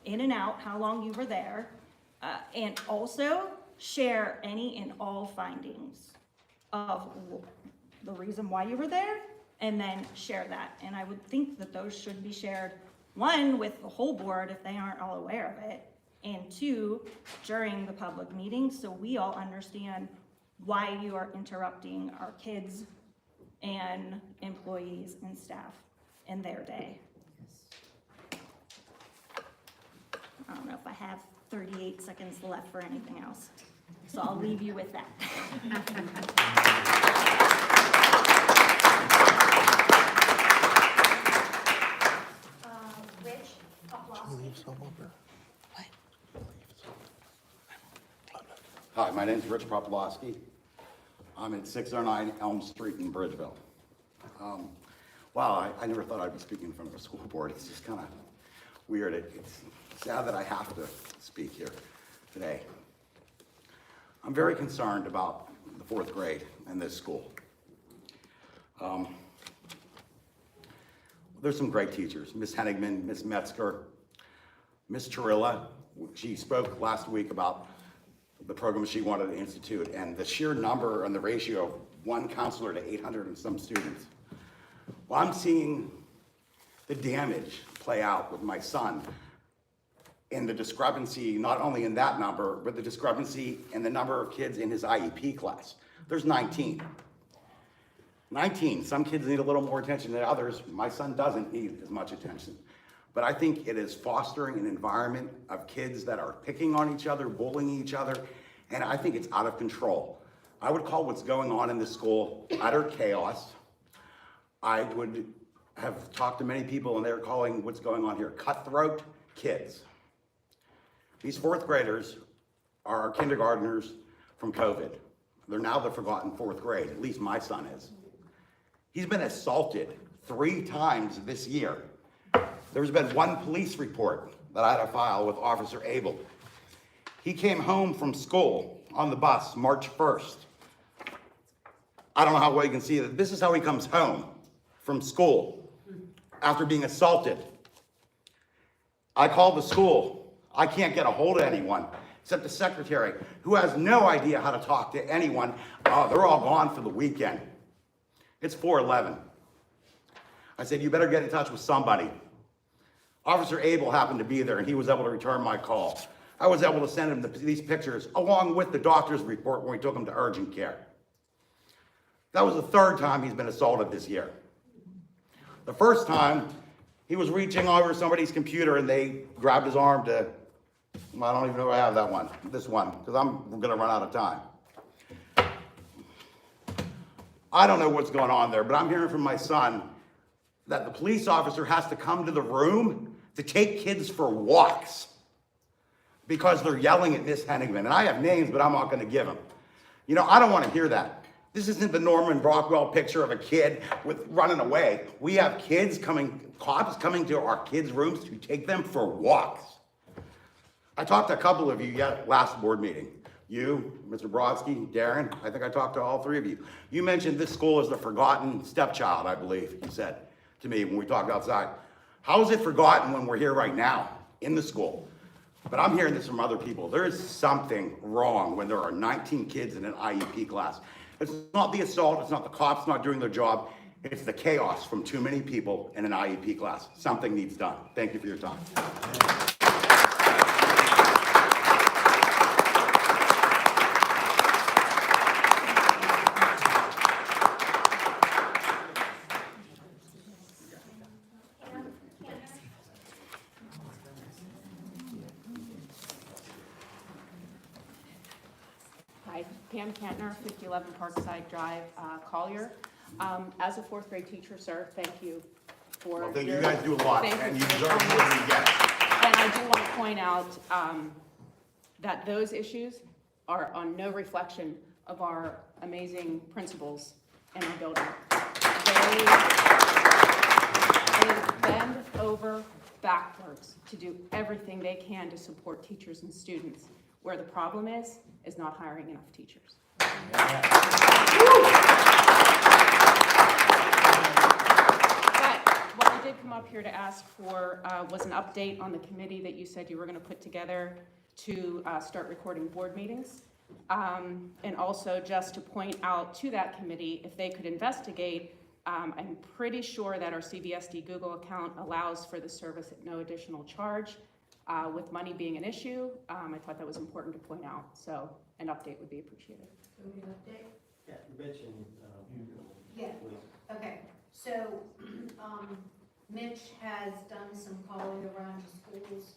in and out, how long you were there, and also share any and all findings of the reason why you were there, and then share that. And I would think that those should be shared, one, with the whole board if they aren't all aware of it, and two, during the public meeting, so we all understand why you are interrupting our kids and employees and staff in their day. I don't know if I have 38 seconds left for anything else, so I'll leave you with that. Rich Poplawski. Hi, my name is Rich Proplowski. I'm at 609 Elm Street in Bridgeville. Wow, I never thought I'd be speaking in front of a school board. It's just kind of weird. It's sad that I have to speak here today. I'm very concerned about the 4th grade in this school. There's some great teachers, Miss Henigman, Miss Metzger, Miss Chirilla. She spoke last week about the program she wanted to institute, and the sheer number and the ratio of one counselor to 800 and some students. Well, I'm seeing the damage play out with my son in the discrepancy, not only in that number, but the discrepancy in the number of kids in his IEP class. There's 19. 19, some kids need a little more attention than others. My son doesn't need as much attention. But I think it is fostering an environment of kids that are picking on each other, bullying each other, and I think it's out of control. I would call what's going on in this school utter chaos. I would have talked to many people and they're calling what's going on here cutthroat kids. These 4th graders are our kindergartners from COVID. They're now the forgotten 4th grade, at least my son is. He's been assaulted 3 times this year. There's been 1 police report that I had to file with Officer Abel. He came home from school on the bus March 1st. I don't know how well you can see that. This is how he comes home from school after being assaulted. I called the school. I can't get a hold of anyone except the secretary, who has no idea how to talk to anyone. They're all gone for the weekend. It's 4/11. I said, you better get in touch with somebody. Officer Abel happened to be there and he was able to return my call. I was able to send him these pictures along with the doctor's report when we took him to urgent care. That was the 3rd time he's been assaulted this year. The first time, he was reaching over somebody's computer and they grabbed his arm to, I don't even know if I have that one, this one, because I'm gonna run out of time. I don't know what's going on there, but I'm hearing from my son that the police officer has to come to the room to take kids for walks because they're yelling at Miss Henigman. And I have names, but I'm not gonna give them. You know, I don't wanna hear that. This isn't the Norman Rockwell picture of a kid running away. We have cops coming to our kids' rooms to take them for walks. I talked to a couple of you last board meeting. You, Mr. Brodsky, Darren, I think I talked to all 3 of you. You mentioned this school is the forgotten stepchild, I believe you said to me when we talked outside. How is it forgotten when we're here right now in the school? But I'm hearing this from other people. There is something wrong when there are 19 kids in an IEP class. It's not the assault, it's not the cops not doing their job, it's the chaos from too many people in an IEP class. Something needs done. Thank you for your time. Hi, Pam Kantner, 5011 Parkside Drive, Collier. As a fourth grade teacher, sir, thank you for. Well, you guys do a lot, Thank and you you for deserve your more than you get. And I do want to point out that those issues are on no reflection of our amazing principals in our building. They bend over backwards to do everything they can to support teachers and students. Where the problem is not hiring enough teachers. But what I did come up here to ask for was an update on the committee that you said you were going to put together to start recording board meetings. And also just to point out to that committee, if they could investigate, I'm pretty sure that our CVSD Google account allows for the service at no additional charge. With money being an issue, I thought that was important to point out. So an update would be appreciated. Can we update? Yeah, you mentioned, Yeah, okay, so, Mitch has done some calling around to schools,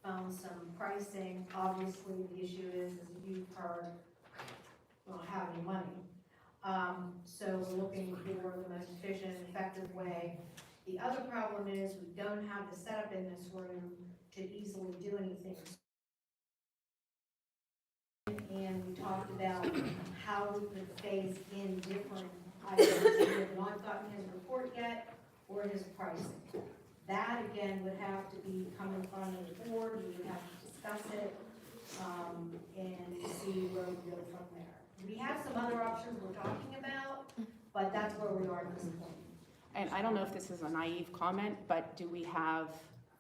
found some pricing. Obviously, the issue is you've heard, we don't have any money. So we're looking for the most efficient and effective way. The other problem is we don't have the setup in this room to easily do anything. And we talked about how we could phase in different items. We have not gotten his report yet or his pricing. That again would have to be come in front of the board, we would have to discuss it, and see where we go from there. We have some other options we're talking about, but that's where we are at this point. And I don't know if this is a naive comment, but do we have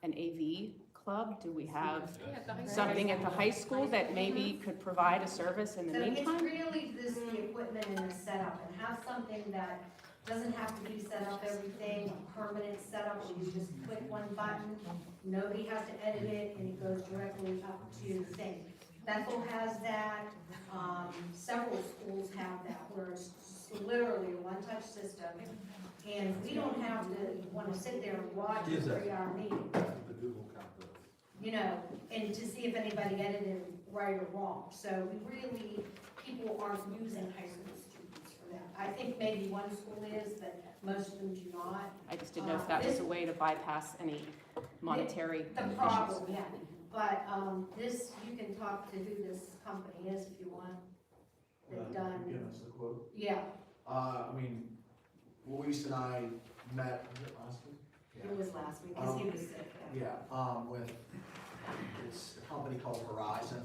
an AV club? Do we have something at the high school that maybe could provide a service in the So meantime? it's really this, the equipment and the setup, and have something that doesn't have to be set up everything, a permanent setup, where you just click one button, nobody has to edit it, and it goes directly up to the thing. Bethel has that, several schools have that, where it's literally a one-touch system, and we don't have to want to sit there and watch a 3-hour meeting. The Google calendar. You know, and to see if anybody edited right or wrong. So we really, people aren't using high school students for that. I think maybe one school is, but most of them do not. I just didn't know if that was a way to bypass any monetary The issues. problem, yeah. But this, you can talk to who this company is if you want. They've done, Give us a quote. yeah, I mean, Luis and I met, was it last week? it was last week, because he was sick. With, it's a company called Horizon,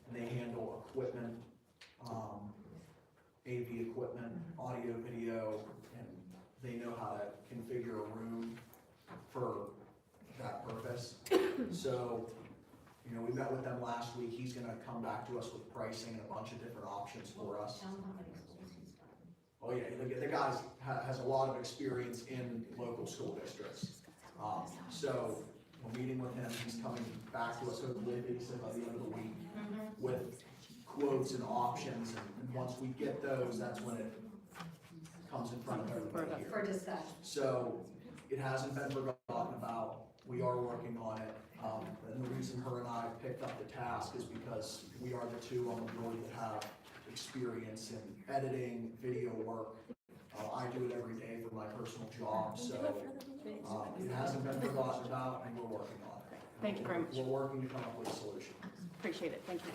and they handle equipment, AV equipment, audio, video, and they know how to configure a room for that purpose. So, you know, we met with them last week, he's gonna come back to us with pricing and a bunch of different options for us. Tell them how many schools he's got. Oh yeah, the guy has a lot of experience in local school districts. So we're meeting with him, he's coming back to us hopefully, he said by the end of the week, with quotes and options, and once we get those, that's when it comes in front of everybody here. For discussion. So it hasn't been forgotten about, we are working on it, and the reason her and I picked up the task is because we are the two on the board that have experience in editing, video work. I do it every day for my personal job, so it hasn't been forgotten about, and we're working on it. Thank you very much. We're working to come up with a solution. Appreciate it, thank you.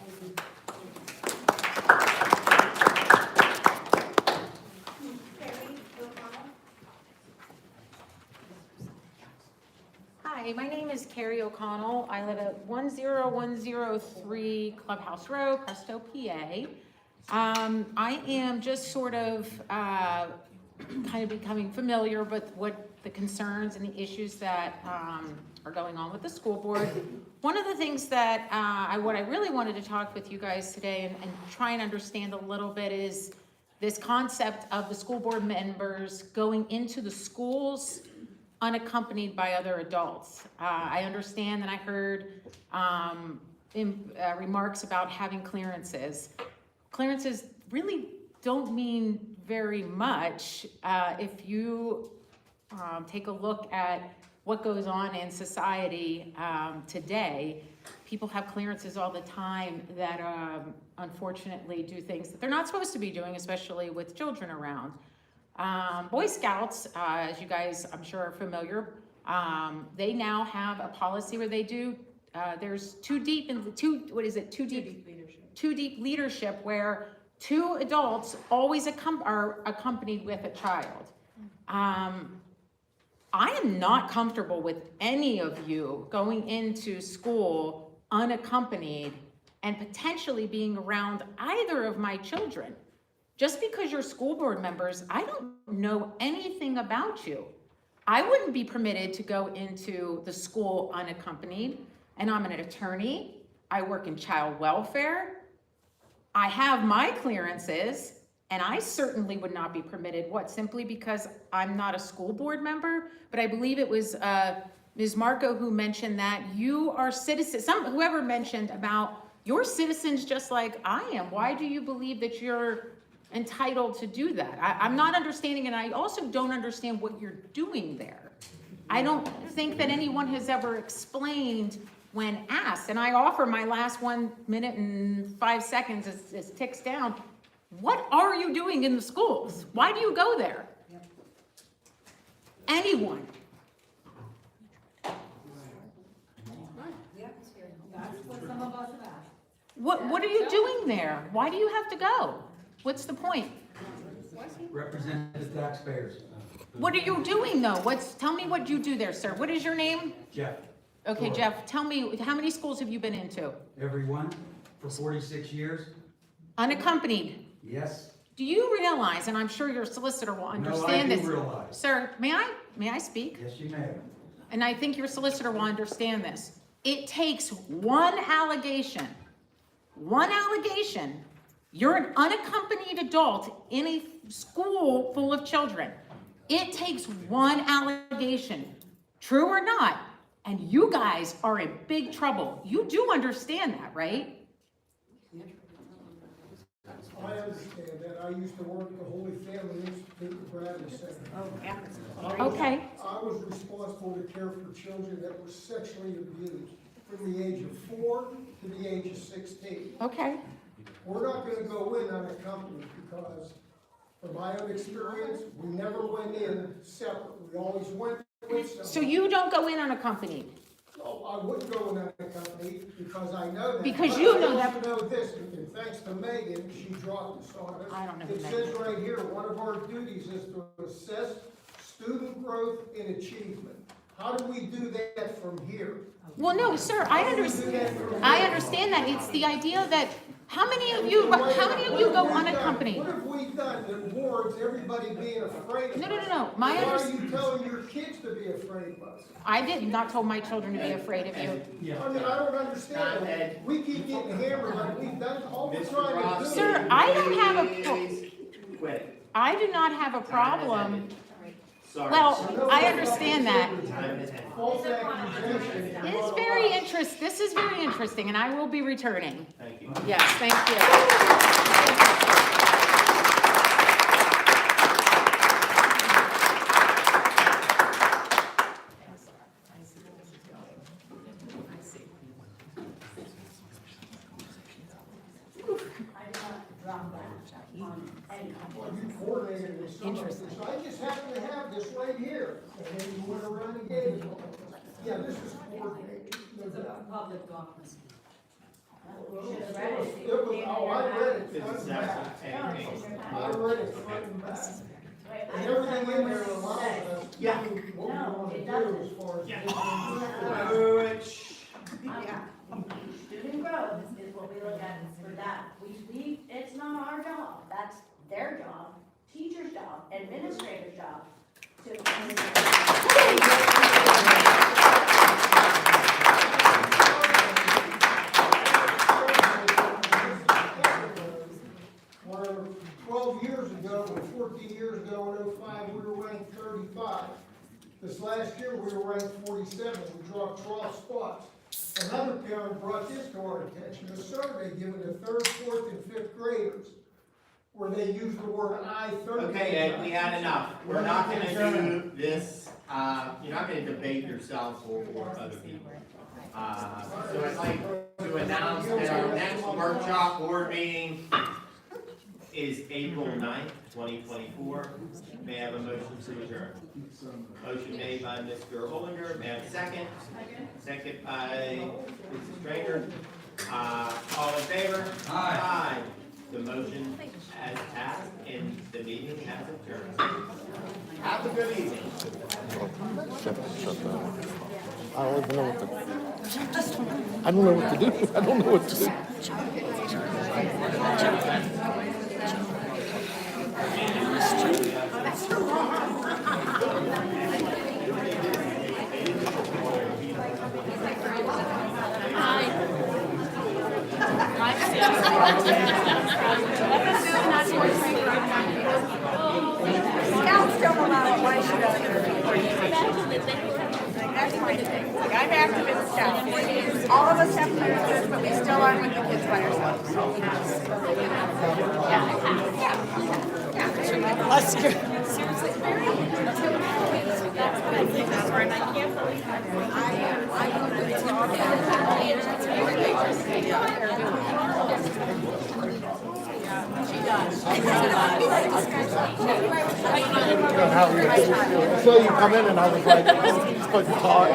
Hi, my name is Carrie O'Connell. I live at 10103 Clubhouse Road, Presto, PA. I am just sort of kind of becoming familiar with what the concerns and the issues that are going on with the school board. One of the things that what I really wanted to talk with you guys today and try and understand a little bit is this concept of the school board members going into the schools unaccompanied by other adults. I understand that I heard remarks about having clearances. Clearances really don't mean very much if you take a look at what goes on in society today. People have clearances all the time that unfortunately do things that they're not supposed to be doing, especially with children around. Boy Scouts, as you guys I'm sure are familiar, they now have a policy where they do, there's too deep leadership where 2 adults always are accompanied with a child. I am not comfortable with any of you going into school unaccompanied and potentially being around either of my children. Just because you're school board members, I don't know anything about you. I wouldn't be permitted to go into the school unaccompanied, and I'm an attorney. I work in child welfare. I have my clearances, and I certainly would not be permitted, simply because I'm not a school board member? But I believe it was Ms. Marco who mentioned that you are citizens, whoever mentioned about you're citizens just like I am. Why do you believe that you're entitled to do that? I'm not understanding, and I also don't understand what you're doing there. I don't think that anyone has ever explained when asked, and I offer my last 1 minute and 5 seconds as it ticks down. What are you doing in the schools? Why do you go there? Anyone? That's what some of us have asked. What are you doing there? Why do you have to go? What's the point? Represent the taxpayers. What are you doing though? Tell me what you do there, sir. What is your name? Jeff. Okay, Sure. Jeff, tell me, how many schools have you been into? Everyone for 46 years? Unaccompanied. Yes. Do you realize, and I'm sure your solicitor will understand this. No, I do realize. Sir, may I speak? Yes, you may. And I think your solicitor will understand this. It takes one allegation, you're an unaccompanied adult in a school full of children. It takes one allegation, true or not, and you guys are in big trouble. You do understand that, right? I understand that. I used to work at the Holy Family Institute at Bradley Center. Oh, yeah. I Okay. was responsible to care for children that were sexually abused from the age of 4 to the age of 16. Okay. We're not gonna go in unaccompanied because, from my own experience, we never went in separate. We always went with someone. So you don't go in unaccompanied? No, I wouldn't go in unaccompanied because I know that. Because But you I know also that- know this, and thanks to Megan, she dropped this on us. I don't know who It Megan says right here, one of our duties is to assess student growth and achievement. How do we do that from here? Well, no, sir, I understand that. It's the idea that, how many of you go unaccompanied? What have we done that warrants everybody being afraid of us? No. Why are you telling your kids to be afraid of us? I did not tell my children to be afraid of you. I mean, I don't understand that. We keep getting hammered like we've done all we're trying to do. Sir, I don't have Quit. I do not have a problem. Sorry. Well, I understand that. False accusation. This is very interesting, and I will be returning. Thank you. Yes, thank you. Well, you coordinated with somebody, so I just happen to have this right here, and then you went around and gave it to them. Yeah, this is coordinated, no It's a doubt. public document. I read it front It's and back. exactly. I read it front and back. And everything in there allows us to do Yeah. what we want to do as far as. Student growth is what we look at for that. It's not our job, that's their job, teacher's job, administrator's job Where 12 years ago, or 14 years ago, in 05, we were ranked 35. This last year, we were ranked 47. We dropped 12 spots. Another parent brought this to our attention, a survey given to 3rd, 4th, and 5th graders, where they used the word I 30. Okay, Ed, we had enough. We're not gonna do this you're not gonna debate yourself or other people. So I'd like to announce that our next workshop board meeting is April 9th, 2024. May I have a motion to adjourn? Motion made by Mr. Olinger. May I have a second? Second by Mrs. Stranger. All in favor? Aye. The motion has passed and the meeting has adjourned. Have a good evening. I don't even know what to, I don't know what to do. I don't know what to do. Scouts don't allow it, why should I? That's my thing. Like, I'm active in Scouts. All of us have to do this, but we still aren't with the kids by ourselves. Us too. Seriously, that's what I think that's right. I can't believe she does. So you come in and I was like, it's supposed to talk.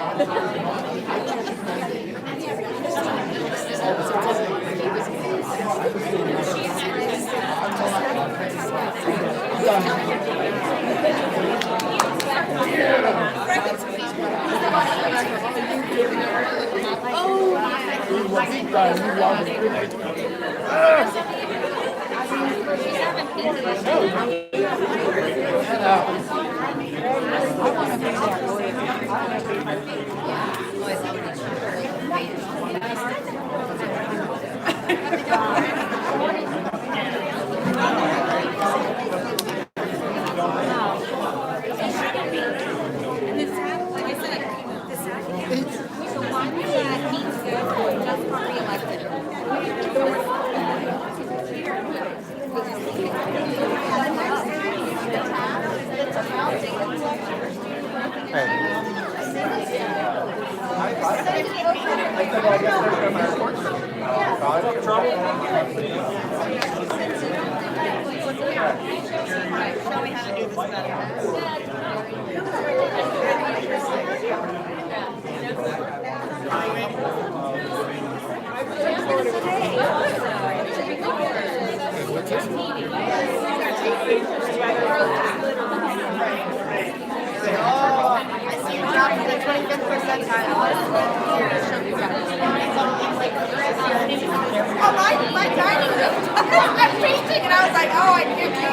My dining room. I'm painting and I was like, oh, I can't do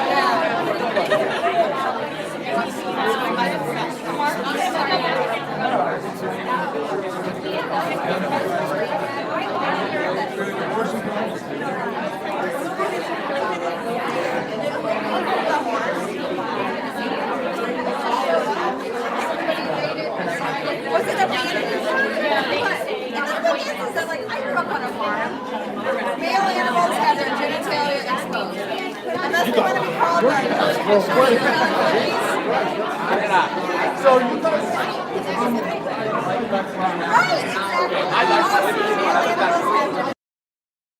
Was it a like, I grew up on a farm. Male animals have their genitalia exposed. Unless they want to be called by So you guys. Right, exactly.